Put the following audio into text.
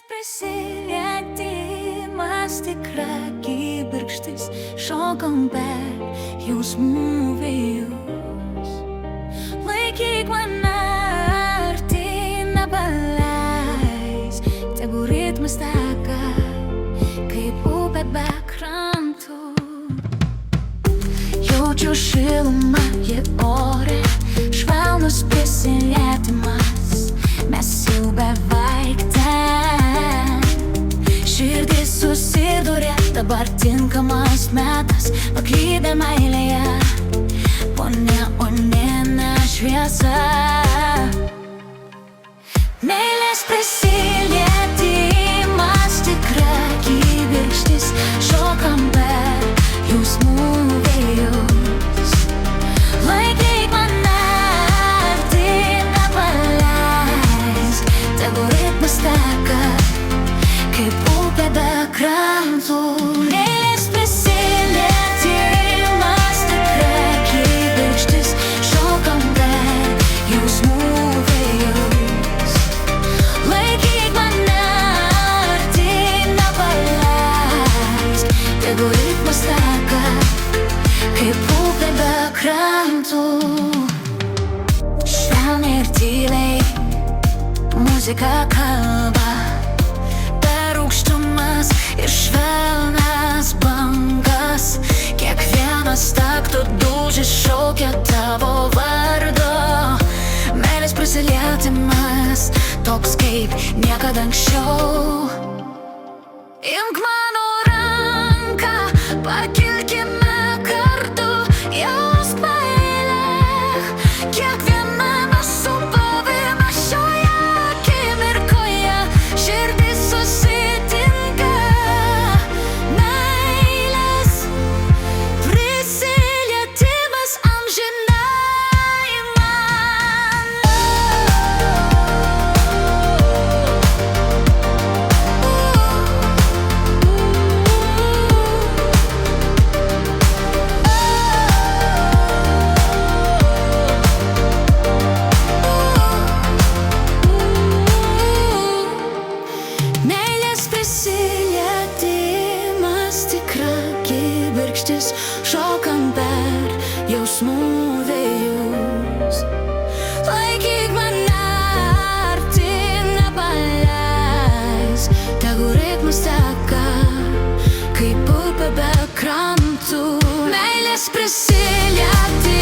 prisilietimas tikra kibirkštis, šokam per jausmų vėjus. Laikyk mane arti, nepaleis, tegu ritmas teka, kaip upė be krantų. Jaučiu šilumą, ji ore, švelnus prisilietimas, mes jau beveik ten. Širdis susiduria, dabar tinkamas metas, paklydę meilėje, po neoninė šviesa. Meilės prisilietimas, tikra kibirkštis, šokam per jausmų vėjus. Laikyk mane arti, nepaleis, tegu ritmas teka, kaip upė be krantų. Meilės prisilietimas, tikra kibirkštis, šokam per jausmų vėjus. Laikyk mane arti, nepaleis, tegu ritmas teka, kaip upė be krantų. Švelniai ir tyliai muzika kalba per aukštumas ir švelnias bangas. Kiekvienas taktų dūžis šaukia tavo vardo. Meilės prisilietimas, toks kaip niekada anksčiau. Imk mano ranką, pakilkime kartu, jausk meilę, kiekviename subuvime šioje akimirkoje. Širdis susitinka, meilės prisilietimas amžinai man. Meilės prisilietimas, tikra kibirkštis, šokam per jausmų vėjus. Laikyk mane arti, nepaleis, tegu ritmas teka, kaip upė be krantų. Meilės prisilietimas.